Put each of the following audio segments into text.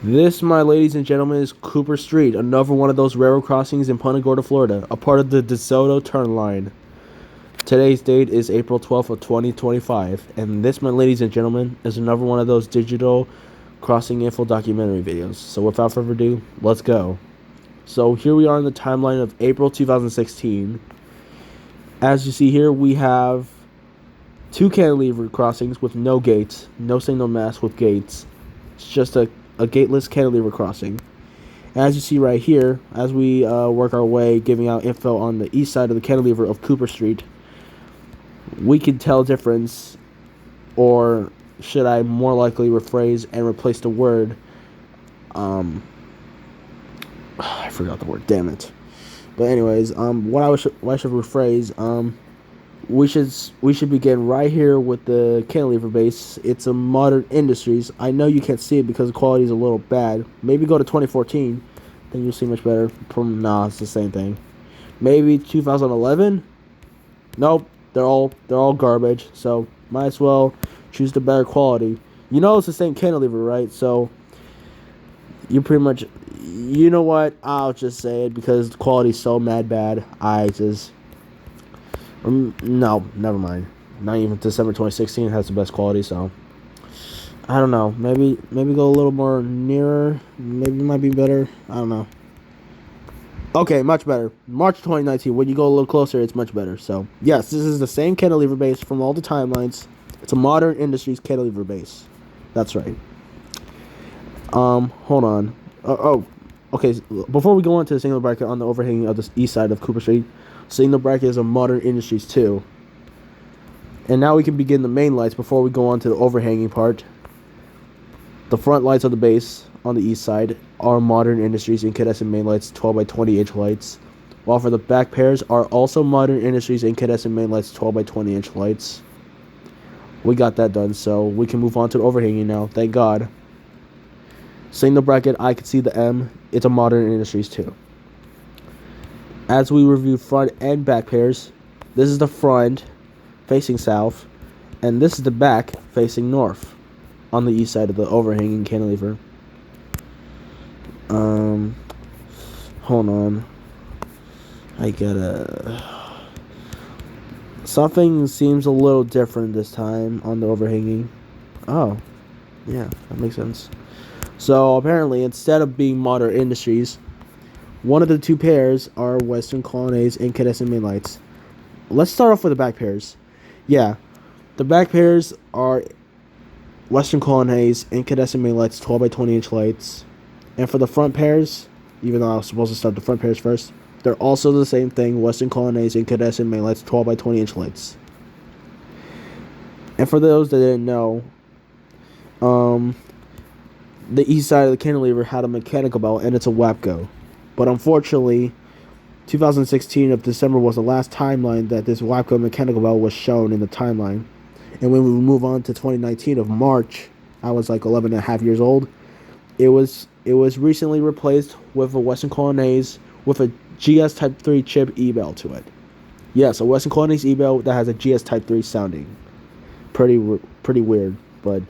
This, my ladies and gentlemen, is Cooper Street, another one of those railroad crossings in Punta Gorda, Florida, a part of the DeSoto Turn Line. Today's date is April 12th of 2025, and this, my ladies and gentlemen, is another one of those digital crossing info documentary videos. So without further ado, let's go. So here we are in the timeline of April 2016. As you see here, we have two cantilever crossings with no gates, no signal mast with gates. It's just a gateless cantilever crossing. As you see right here, as we work our way giving out info on the east side of the cantilever of Cooper Street, we can tell difference, or should I more likely rephrase and replace the word, I forgot the word, damn it. But anyways, what I should rephrase, we should begin right here with the cantilever base. It's a Modern Industries. I know you can't see it because the quality is a little bad. Maybe go to 2014, then you'll see much better. Nah, it's the same thing. Maybe 2011. Nope, they're all garbage. So might as well choose the better quality. You know it's the same cantilever, right? So you pretty much, you know what? I'll just say it because the quality's so mad bad. No, never mind. Not even December 2016 has the best quality, so I don't know. Maybe go a little more nearer. Maybe it might be better. I don't know. Okay, much better. March 2019. When you go a little closer, it's much better. So yes, this is the same cantilever base from all the timelines. It's a Modern Industries cantilever base. That's right. Hold on. Okay. Before we go into the signal bracket on the overhanging of the east side of Cooper Street, signal bracket is a Modern Industries 2. And now we can begin the main lights before we go on to the overhanging part. The front lights of the base on the east side are Modern Industries incandescent main lights 12 by 20 inch lights, while for the back pairs are also Modern Industries incandescent main lights 12 by 20 inch lights. We got that done, so we can move on to the overhanging now. Thank God. Signal bracket, I can see the M. It's a Modern Industries 2. As we review front and back pairs, this is the front facing south, and this is the back facing north on the east side of the overhanging cantilever. Hold on. Something seems a little different this time on the overhanging. Oh, yeah, that makes sense. So apparently, instead of being Modern Industries, one of the two pairs are Western Colonnades incandescent main lights. Let's start off with the back pairs. Yeah, the back pairs are Western Colonnades incandescent main lights 12 by 20 inch lights. And for the front pairs, even though I was supposed to start the front pairs first, they're also the same thing, Western Colonnades incandescent main lights 12 by 20 inch lights. And for those that didn't know, the east side of the cantilever had a mechanical belt, and it's a WAPCO. But unfortunately, 2016 of December was the last timeline that this WAPCO mechanical belt was shown in the timeline. And when we move on to 2019 of March, I was like 11 and a half years old. It was recently replaced with a Western Colonnades with a GS Type 3 chip E-bell to it. Yes, a Western Colonnades E-bell that has a GS Type 3 sounding. Pretty weird, but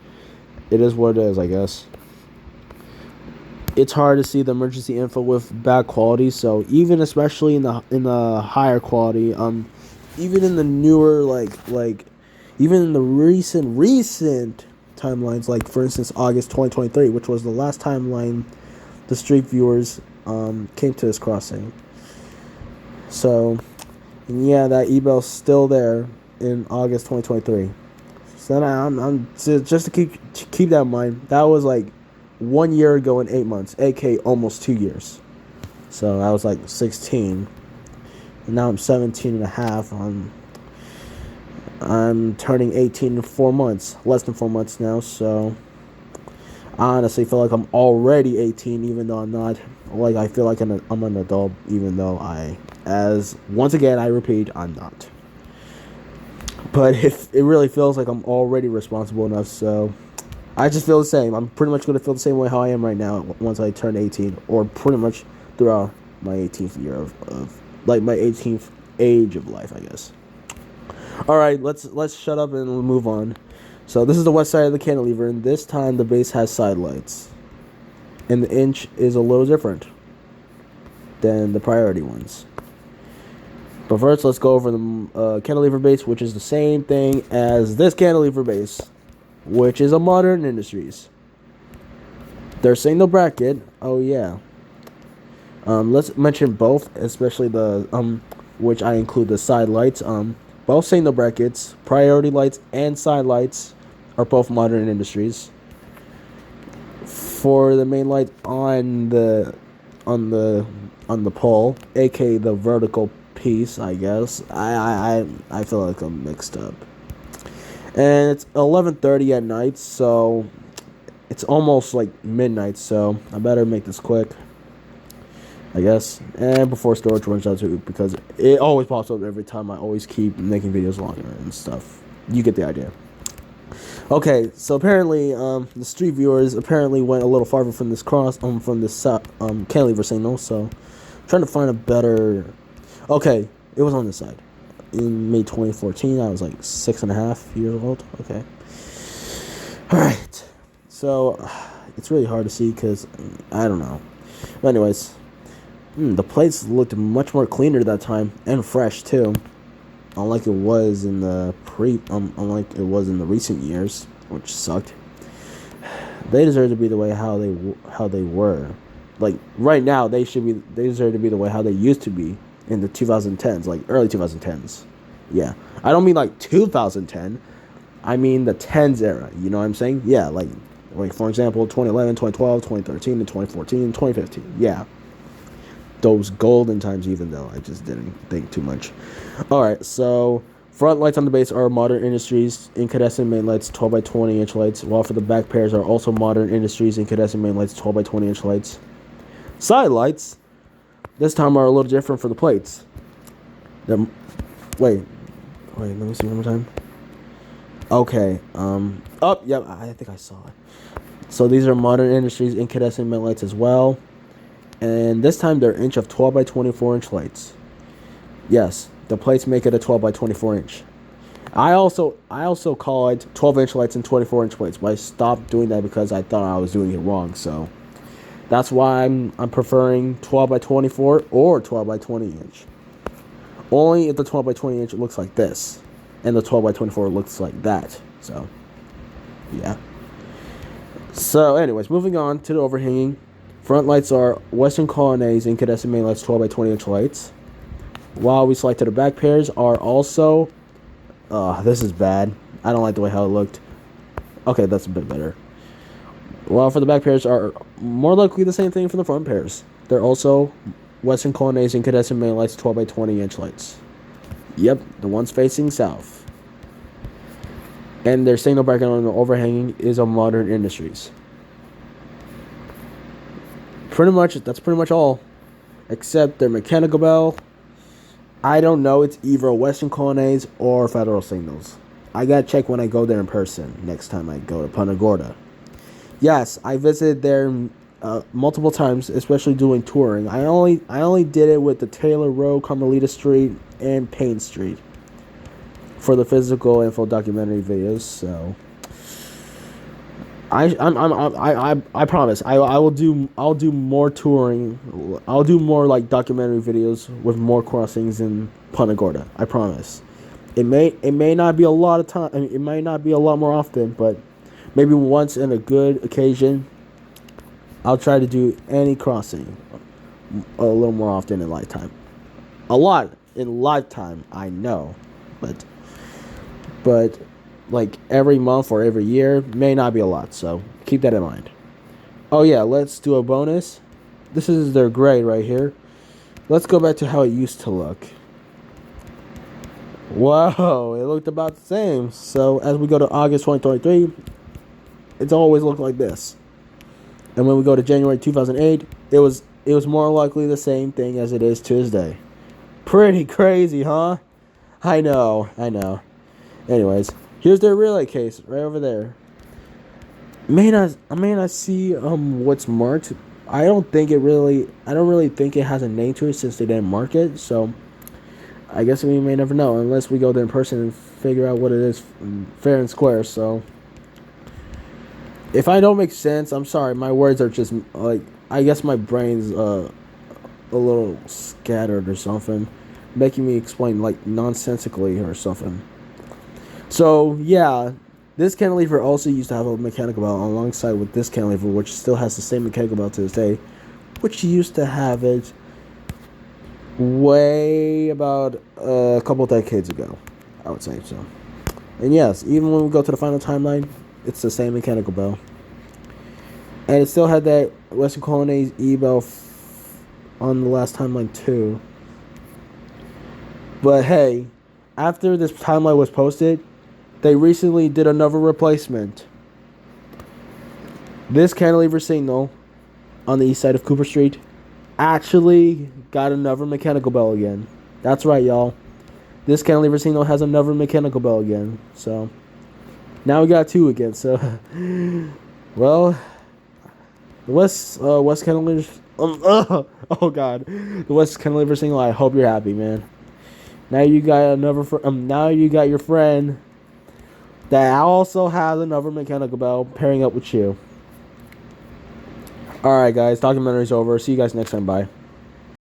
it is what it is, I guess. It's hard to see the emergency info with bad quality, so even especially in the higher quality, even in the newer even in the recent timelines, like for instance August 2023, which was the last timeline the street viewers came to this crossing. So yeah, that e-bell's still there in August 2023. So I'm just to keep that in mind. That was like 1 year ago and 8 months, aka almost 2 years. So I was like 16, and now I'm 17 and a half. I'm turning 18 in 4 months, less than 4 months now. So I honestly feel like I'm already 18, even though I'm not. Like I feel like I'm an adult, even though once again I repeat, I'm not. But if it really feels like I'm already responsible enough, so I just feel the same. I'm pretty much going to feel the same way how I am right now once I turn 18, or pretty much throughout my 18th year of like my 18th age of life, I guess. All right, let's shut up and move on. So this is the west side of the cantilever, and this time the base has side lights. and the inch is a little different than the priority ones. But first, let's go over the cantilever base, which is the same thing as this cantilever base, which is a Modern Industries. They're saying no bracket. Oh yeah. Let's mention both, especially the which I include the side lights. Both saying no brackets, priority lights and side lights are both Modern Industries. For the main light on the pole, aka the vertical piece, I guess. I feel like I'm mixed up. And it's 11:30 at night, so it's almost like midnight, so I better make this quick, I guess. And before storage runs out too, because it always pops up every time I always keep making videos longer and stuff. You get the idea. Okay, so apparently, the street viewers apparently went a little farther from this cantilever signal, so I'm trying to find a better... Okay, it was on this side. In May 2014, I was like 6.5 years old. Okay. Alright. So, it's really hard to see because, I don't know. But anyways, the plates looked much more cleaner that time, and fresh too. Unlike it was in the recent years, which sucked. They deserve to be the way how they were. Like right now, they deserve to be the way how they used to be in the 2010s, like early 2010s. Yeah, I don't mean like 2010. I mean the 10s era. You know what I'm saying? Yeah, like for example, 2011, 2012, 2013, and 2014, 2015. Yeah. Those golden times, even though I just didn't think too much. Alright, so front lights on the base are Modern Industries incandescent main lights 12 by 20 inch lights, while for the back pairs are also Modern Industries incandescent main lights 12 by 20 inch lights. Side lights this time are a little different for the plates. Wait, let me see one more time. Okay, yep, I think I saw it. So these are Modern Industries incandescent main lights as well. And this time they're inch of 12 by 24 inch lights. Yes, the plates make it a 12 by 24 inch. I also call it 12 inch lights and 24 inch plates, but I stopped doing that because I thought I was doing it wrong. So that's why I'm preferring 12 by 24 or 12 by 20 inch. Only if the 12 by 20 inch looks like this, and the 12 by 24 looks like that. So yeah. So anyways, moving on to the overhanging. Front lights are Western Colonnades incandescent main lights 12 by 20 inch lights. While we select to the back pairs are also... this is bad. I don't like the way how it looked. Okay, that's a bit better. While for the back pairs are more likely the same thing for the front pairs. They're also Western Colonnades incandescent main lights 12 by 20 inch lights. Yep, the ones facing south. And their signal bracket on the overhanging is a Modern Industries. That's pretty much all, except their mechanical bell. I don't know. It's either Western Colonnades or Federal Signals. I gotta check when I go there in person next time I go to Punta Gorda. Yes, I visited there multiple times, especially doing touring. I only did it with the Taylor Road, Carmelita Street, and Payne Street for the physical info documentary videos. So. I promise I'll do more touring. I'll do more like documentary videos with more crossings in Punta Gorda. I promise. It may not be a lot of time. I mean, it might not be a lot more often, but maybe once in a good occasion, I'll try to do any crossing a little more often in lifetime. A lot in lifetime, I know, but. Like every month or every year may not be a lot, so keep that in mind. Oh yeah, let's do a bonus. This is their grade right here. Let's go back to how it used to look. Whoa, it looked about the same. So as we go to August 2023, it's always looked like this. And when we go to January 2008, it was more likely the same thing as it is Tuesday. Pretty crazy, huh? I know. Anyways. Here's their relay case right over there. I may not see what's marked. I don't really think it has a name to it since they didn't mark it. So I guess we may never know unless we go there in person and figure out what it is fair and square. So If I don't make sense, I'm sorry. My words are just like, I guess my brain's a little scattered or something, making me explain like nonsensically or something. So yeah, this cantilever also used to have a mechanical bell alongside with this cantilever, which still has the same mechanical bell to this day, which used to have it way about a couple decades ago, I would say so. And yes, even when we go to the final timeline, it's the same mechanical bell, and it still had that Western Colonnade E bell on the last timeline too. But hey, after this timeline was posted, they recently did another replacement. This cantilever signal on the east side of Cooper Street actually got another mechanical bell again. That's right, y'all. This cantilever signal has another mechanical bell again. So now we got two again. So well, the West Cantilever. Oh God, the West Cantilever signal. I hope you're happy, man. Now you got another. Now you got your friend that also has another mechanical bell pairing up with you. Alright, guys, documentary's over. See you guys next time. Bye.